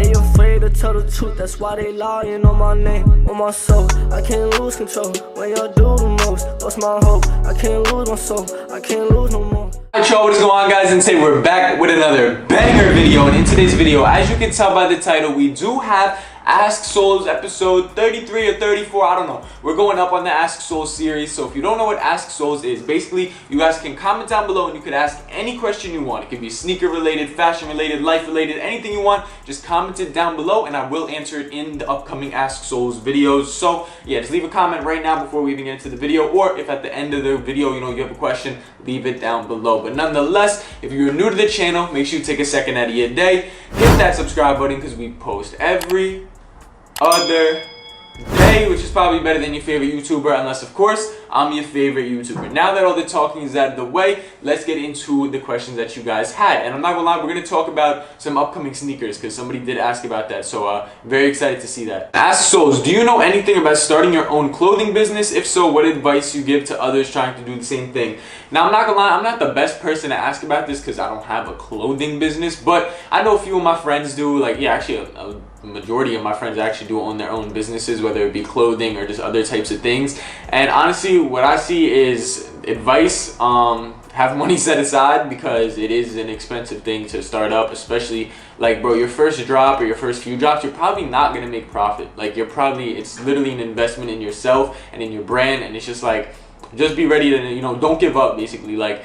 They afraid to tell the truth, that's why they lying on my name, on my soul. I can't lose control when y'all do the most. Lost my hope, I can't lose my soul, I can't lose no more. Alright y'all, what is going on guys, and today we're back with another banger video. And in today's video, as you can tell by the title, we do have Ask Souls episode 33 or 34, I don't know. We're going up on the Ask Souls series. So if you don't know what Ask Souls is, basically you guys can comment down below and you could ask any question you want. It could be sneaker related, fashion related, life related, anything you want. Just comment it down below and I will answer it in the upcoming Ask Souls videos. So yeah, just leave a comment right now before we even get into the video, or if at the end of the video you have a question, leave it down below. But nonetheless, if you're new to the channel, make sure you take a second out of your day, hit that subscribe button because we post every other day, which is probably better than your favorite YouTuber, unless of course I'm your favorite YouTuber. Now that all the talking is out of the way, let's get into the questions that you guys had. And I'm not gonna lie, we're gonna talk about some upcoming sneakers because somebody did ask about that, so very excited to see that. Ask Souls, do you know anything about starting your own clothing business? If so, what advice you give to others trying to do the same thing? Now I'm not gonna lie, I'm not the best person to ask about this because I don't have a clothing business, but I know a few of my friends do. Like, yeah, actually a majority of my friends actually do own their own businesses, whether it be clothing or just other types of things. And honestly, what I see is advice, have money set aside because it is an expensive thing to start up, especially like, bro, your first drop or your first few drops, you're probably not gonna make profit. Like, it's literally an investment in yourself and in your brand, and it's just like, just be ready to, don't give up, basically. Like,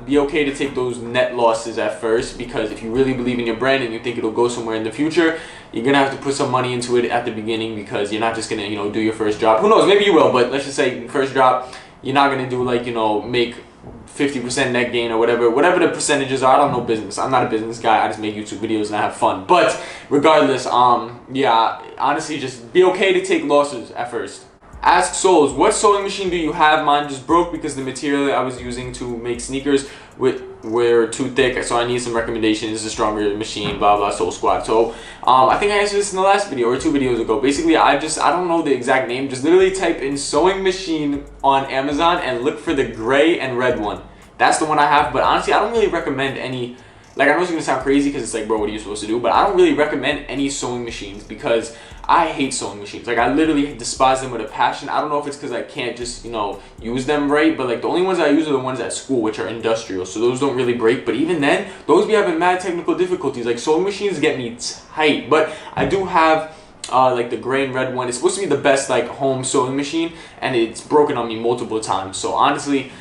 be okay to take those net losses at first, because if you really believe in your brand and you think it'll go somewhere in the future, you're gonna have to put some money into it at the beginning, because you're not just gonna do your first drop. Who knows, maybe you will, but let's just say first drop, you're not gonna do like make 50% net gain or whatever the percentages are. I don't know business, I'm not a business guy, I just make YouTube videos and I have fun. But regardless, yeah, honestly, just be okay to take losses at first. Ask Souls, what sewing machine do you have? Mine just broke because the material I was using to make sneakers were too thick, so I need some recommendations. It's a stronger machine, blah blah, Soul Squad. So I think I answered this in the last video or 2 videos ago. Basically, I don't know the exact name. Just literally type in sewing machine on Amazon and look for the gray and red one. That's the one I have. But honestly, I don't really recommend any. Like, I know it's gonna sound crazy because it's like, bro, what are you supposed to do? But I don't really recommend any sewing machines because I hate sewing machines. Like, I literally despise them with a passion. I don't know if it's because I can't just, use them right, but like the only ones I use are the ones at school, which are industrial, so those don't really break. But even then, those be having mad technical difficulties. Like, sewing machines get me tight. But I do have like the gray and red one. It's supposed to be the best like home sewing machine, and it's broken on me multiple times. So honestly,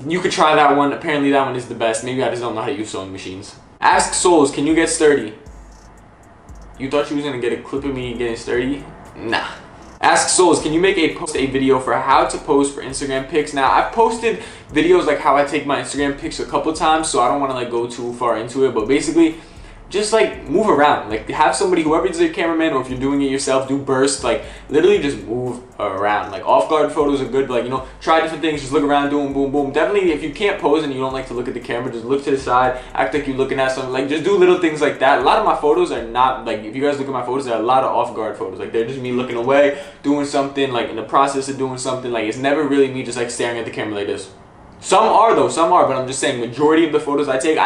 you could try that one. Apparently that one is the best. Maybe I just don't know how to use sewing machines. Ask Souls, can you get sturdy? You thought you was gonna get a clip of me getting sturdy? Nah. Ask Souls, can you post a video for how to pose for Instagram pics? Now, I've posted videos like how I take my Instagram pics a couple times, so I don't want to like go too far into it, but basically just like move around. Like, have somebody, whoever is your cameraman, or if you're doing it yourself, do bursts. Like, literally just move around. Like, off guard photos are good, but like, try different things, just look around, doing boom boom. Definitely, if you can't pose and you don't like to look at the camera, just look to the side, act like you're looking at something. Like, just do little things like that. A lot of my photos are not like, if you guys look at my photos, there are a lot of off guard photos. Like, they're just me looking away, doing something, like in the process of doing something. Like, it's never really me just like staring at the camera like this. Some are, but I'm just saying, majority of the photos I take,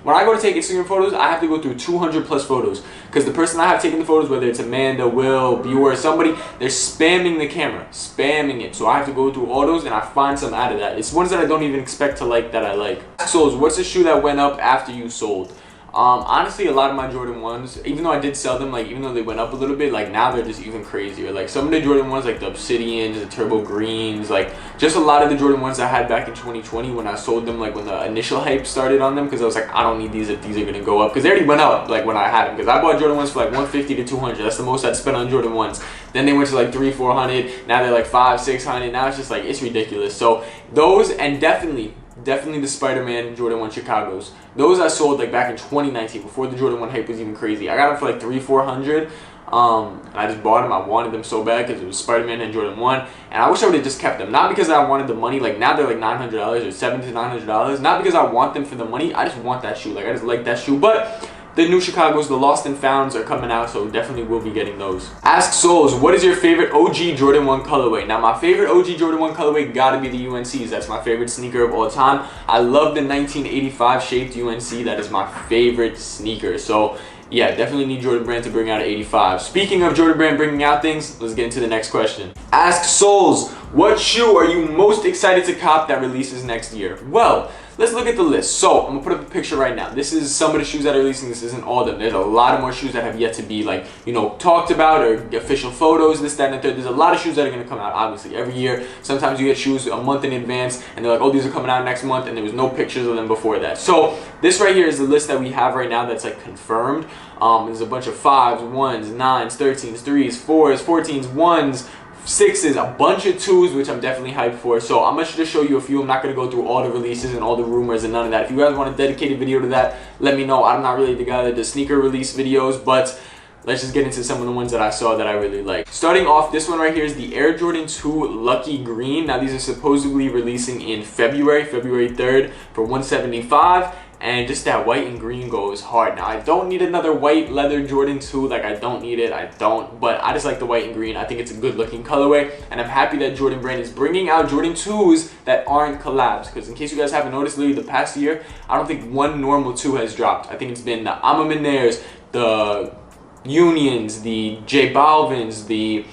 when I go to take Instagram photos, I have to go through 200 plus photos, because the person I have taking the photos, whether it's Amanda, Will, Viewer, somebody, they're spamming the camera, spamming it. So I have to go through all those and I find some out of that. It's ones that I don't even expect to like that I like. Souls, what's the shoe that went up after you sold? Honestly, a lot of my Jordan 1s, even though I did sell them, like, even though they went up a little bit, like, now they're just even crazier. Like, some of the Jordan 1s, like the Obsidians, the Turbo Greens, like, just a lot of the Jordan 1s I had back in 2020 when I sold them, like, when the initial hype started on them, because I was like, I don't need these if these are going to go up, because they already went up, like, when I had them, because I bought Jordan 1s for, like, 150 to 200. That's the most I'd spent on Jordan 1s. Then they went to, like, 300-400. Now they're, like, 500-600. Now it's just, like, it's ridiculous. So, those, and definitely the Spider-Man Jordan 1 Chicago's. Those I sold like back in 2019, before the Jordan 1 hype was even crazy. I got them for like 300-400. And I just bought them. I wanted them so bad because it was Spider-Man and Jordan 1. And I wish I would have just kept them. Not because I wanted the money. Like, now they're like $900 or $700 to $900. Not because I want them for the money. I just want that shoe. Like, I just like that shoe. But the new Chicago's, the Lost and Founds, are coming out, so definitely will be getting those. Ask Souls, what is your favorite OG Jordan 1 colorway? Now, my favorite OG Jordan 1 colorway gotta be the UNC's. That's my favorite sneaker of all time. I love the 1985 shaped UNC. That is my favorite sneaker. So yeah, definitely need Jordan Brand to bring out an 85. Speaking of Jordan Brand bringing out things, let's get into the next question. Ask Souls, what shoe are you most excited to cop that releases next year? Well, let's look at the list. So I'm gonna put up a picture right now. This is some of the shoes that are releasing. This isn't all of them. There's a lot of more shoes that have yet to be, like, you know, talked about, or official photos, this, that, and the third. There's a lot of shoes that are gonna come out, obviously, every year. Sometimes you get shoes a month in advance and they're like, oh, these are coming out next month, and there was no pictures of them before that. So this right here is the list that we have right now that's like confirmed. There's a bunch of 5s, 1s, 9s, 13s, 3s, 4s, 14s, 1s, 6s, a bunch of 2s, which I'm definitely hyped for. So I'm gonna just show you a few. I'm not gonna go through all the releases and all the rumors and none of that. If you guys want a dedicated video to that, let me know. I'm not really the guy that does sneaker release videos, but let's just get into some of the ones that I saw that I really like. Starting off, this one right here is the Air Jordan 2 Lucky Green. Now these are supposedly releasing in February 3rd for $175. And just that white and green goes hard. Now, I don't need another white leather Jordan 2. Like, I don't need it. I don't. But I just like the white and green. I think it's a good looking colorway. And I'm happy that Jordan Brand is bringing out Jordan 2s that aren't collabs. Because in case you guys haven't noticed, literally the past year, I don't think one normal 2 has dropped. I think it's been the Amaminairs, the Unions, the J Balvins, it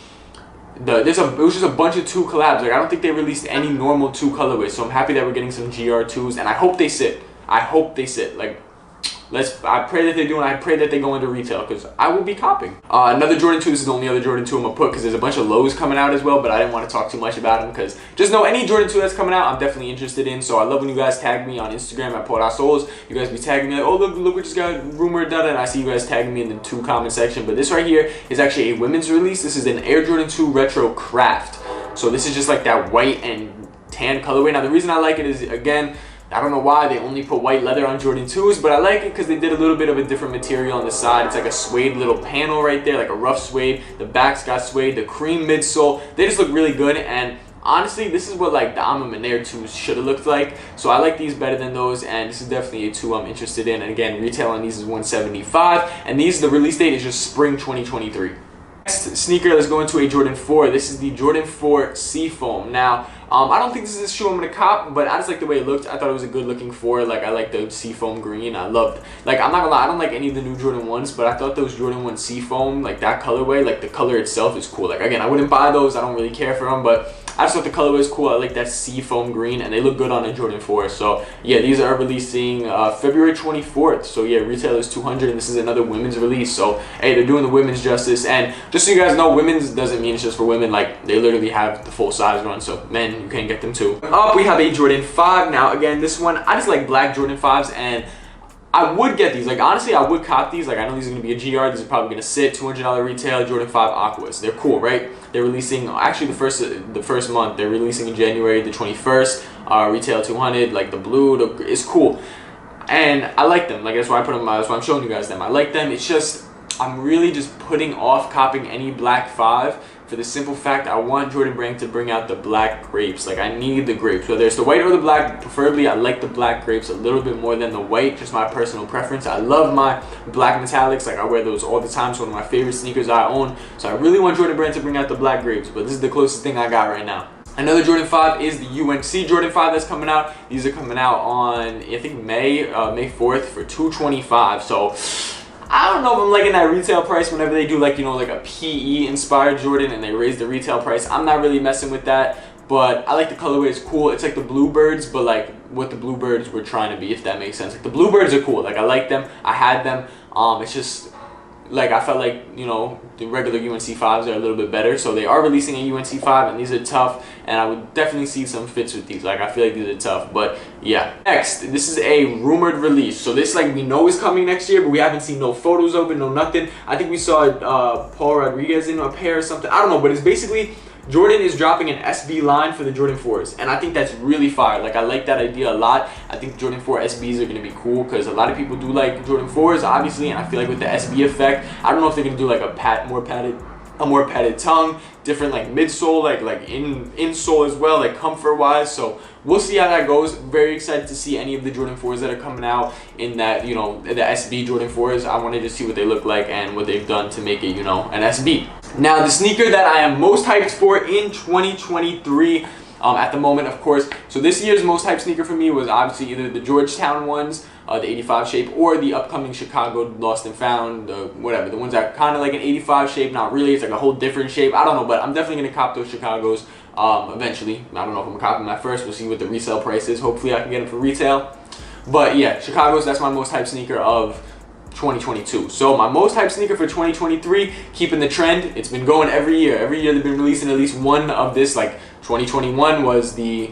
was just a bunch of 2 collabs. Like, I don't think they released any normal 2 colorways. So I'm happy that we're getting some GR2s. And I hope they sit. I hope they sit. Like, I pray that they do, and I pray that they go into retail, because I will be copping. Another Jordan 2, this is the only other Jordan 2 I'm gonna put, because there's a bunch of lows coming out as well, but I didn't want to talk too much about them, because just know any Jordan 2 that's coming out, I'm definitely interested in. So I love when you guys tag me on Instagram at @PortaSouls. You guys be tagging me like, oh, look, we just got rumored, and I see you guys tagging me in the 2 comment section. But this right here is actually a women's release. This is an Air Jordan 2 Retro Craft. So this is just like that white and tan colorway. Now the reason I like it is, again, I don't know why they only put white leather on Jordan 2s, but I like it because they did a little bit of a different material on the side. It's like a suede little panel right there, like a rough suede. The back's got suede, the cream midsole. They just look really good, and honestly, this is what like the Amaminair 2s should have looked like. So I like these better than those, and this is definitely a 2 I'm interested in. And again, retail on these is $175, and these, the release date is just spring 2023. Next sneaker, let's go into a Jordan 4. This is the Jordan 4 Seafoam. Now, I don't think this is a shoe I'm gonna cop, but I just like the way it looked. I thought it was a good looking 4. Like, I like the Seafoam green. I loved, like, I'm not gonna lie, I don't like any of the new Jordan 1s, but I thought those Jordan 1 Seafoam, like that colorway, like the color itself is cool. Like, again, I wouldn't buy those. I don't really care for them, but I just thought the colorway was cool. I like that Seafoam green, and they look good on a Jordan 4. So yeah, these are releasing February 24th. So yeah, retail is $200, and this is another women's release. So hey, they're doing the women's justice. And just so you guys know, women's doesn't mean it's just for women. Like, they literally have the full size run, so men, you can get them too. Up, we have a Jordan 5. Now again, this one, I just like black Jordan 5s, and I would get these. Like, honestly, I would cop these. Like, I know these are going to be a GR. These are probably going to sit. $200 retail, Jordan 5 Aquas. They're cool, right? They're releasing, actually, the first month. They're releasing in January the 21st. Retail $200. Like, the blue, it's cool. And I like them. Like, that's why I put them, that's why I'm showing you guys them. I like them. It's just, I'm really just putting off copping any black 5 for the simple fact I want Jordan Brand to bring out the black grapes. Like, I need the grapes, whether it's the white or the black. Preferably, I like the black grapes a little bit more than the white, just my personal preference. I love my black metallics. Like, I wear those all the time. It's one of my favorite sneakers I own. So I really want Jordan Brand to bring out the black grapes, but this is the closest thing I got right now. Another Jordan 5 is the UNC Jordan 5 that's coming out. These are coming out on, I think, May 4th for $225. So I don't know if I'm liking that retail price whenever they do, like, you know, like a PE inspired Jordan and they raise the retail price. I'm not really messing with that, but I like the colorway. It's cool. It's like the Bluebirds, but like what the Bluebirds were trying to be, if that makes sense. Like, the Bluebirds are cool. Like, I like them. I had them. It's just, like, I felt like, you know, the regular UNC 5s are a little bit better. So they are releasing a UNC 5, and these are tough. And I would definitely see some fits with these. Like, I feel like these are tough. But yeah. Next, this is a rumored release. So this, like, we know is coming next year, but we haven't seen no photos of it, no nothing. I think we saw Paul Rodriguez in a pair or something. I don't know, but it's basically Jordan is dropping an SB line for the Jordan 4s, and I think that's really fire. Like, I like that idea a lot. I think Jordan 4 SBs are going to be cool because a lot of people do like Jordan 4s, obviously, and I feel like with the SB effect, I don't know if they're going to do like a more padded tongue, different like midsole, like insole as well, like comfort wise. So we'll see how that goes. Very excited to see any of the Jordan 4s that are coming out in that, you know, the SB Jordan 4s. I wanted to see what they look like and what they've done to make it, you know, an SB. Now, the sneaker that I am most hyped for in 2023 at the moment, of course, So this year's most hyped sneaker for me was obviously either the Georgetown ones, the 85 shape, or the upcoming Chicago Lost and Found, whatever. The ones that kind of like an 85 shape, not really. It's like a whole different shape. I don't know, but I'm definitely going to cop those Chicagos eventually. I don't know if I'm going to cop them at first. We'll see what the resale price is. Hopefully I can get them for retail. But yeah, Chicago's, that's my most hyped sneaker of 2022. So my most hyped sneaker for 2023, keeping the trend. It's been going every year. Every year they've been releasing at least one of this. Like 2021 was the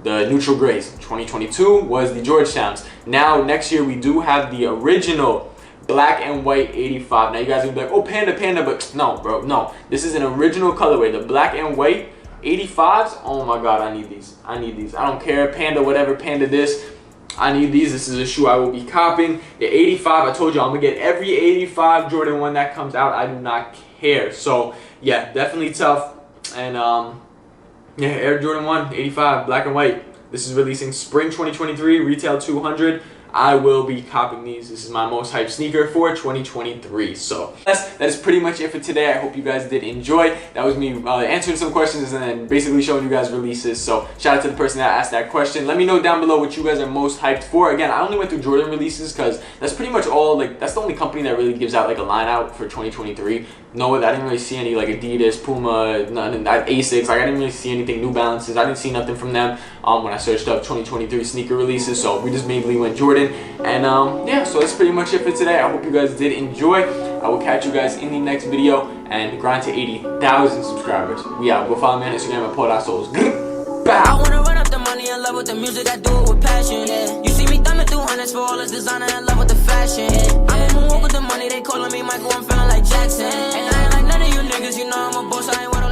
neutral grays. 2022 was the Georgetowns. Now next year we do have the original black and white 85. Now you guys are gonna be like, oh, panda, but no, bro, no. This is an original colorway. The black and white 85s. Oh my god, I need these. I don't care, panda, whatever, panda this. I need these. This is a shoe I will be copping. The 85, I told you I'm gonna get every 85 Jordan 1 that comes out. I do not care. So yeah, definitely tough. And yeah, Air Jordan 1 85 black and white. This is releasing spring 2023, retail 200. I will be copping these. This is my most hyped sneaker for 2023. So that is pretty much it for today. I hope you guys did enjoy. That was me answering some questions and then basically showing you guys releases. So shout out to the person that asked that question. Let me know down below what you guys are most hyped for. Again, I only went through Jordan releases because that's pretty much all, like, that's the only company that really gives out like a line out for 2023. No, I didn't really see any like Adidas, Puma, nothing, Asics. Like I didn't really see anything, New Balances. I didn't see nothing from them when I searched up 2023 sneaker releases. So we just mainly went Jordan. And yeah, so that's pretty much it for today. I hope you guys did enjoy. I will catch you guys in the next video and grind to 80,000 subscribers. We out. Go follow me on Instagram at Paul.Souls. I wanna run up the money in love with the music, I do it with passion. Yeah. You see me thumbing through hundreds for all this designer, in love with the fashion. Yeah. I'm a moonwalk with the money, they calling me Michael, I'm feeling like Jackson. And I ain't like none of you niggas, you know I'm a boss, I ain't wanna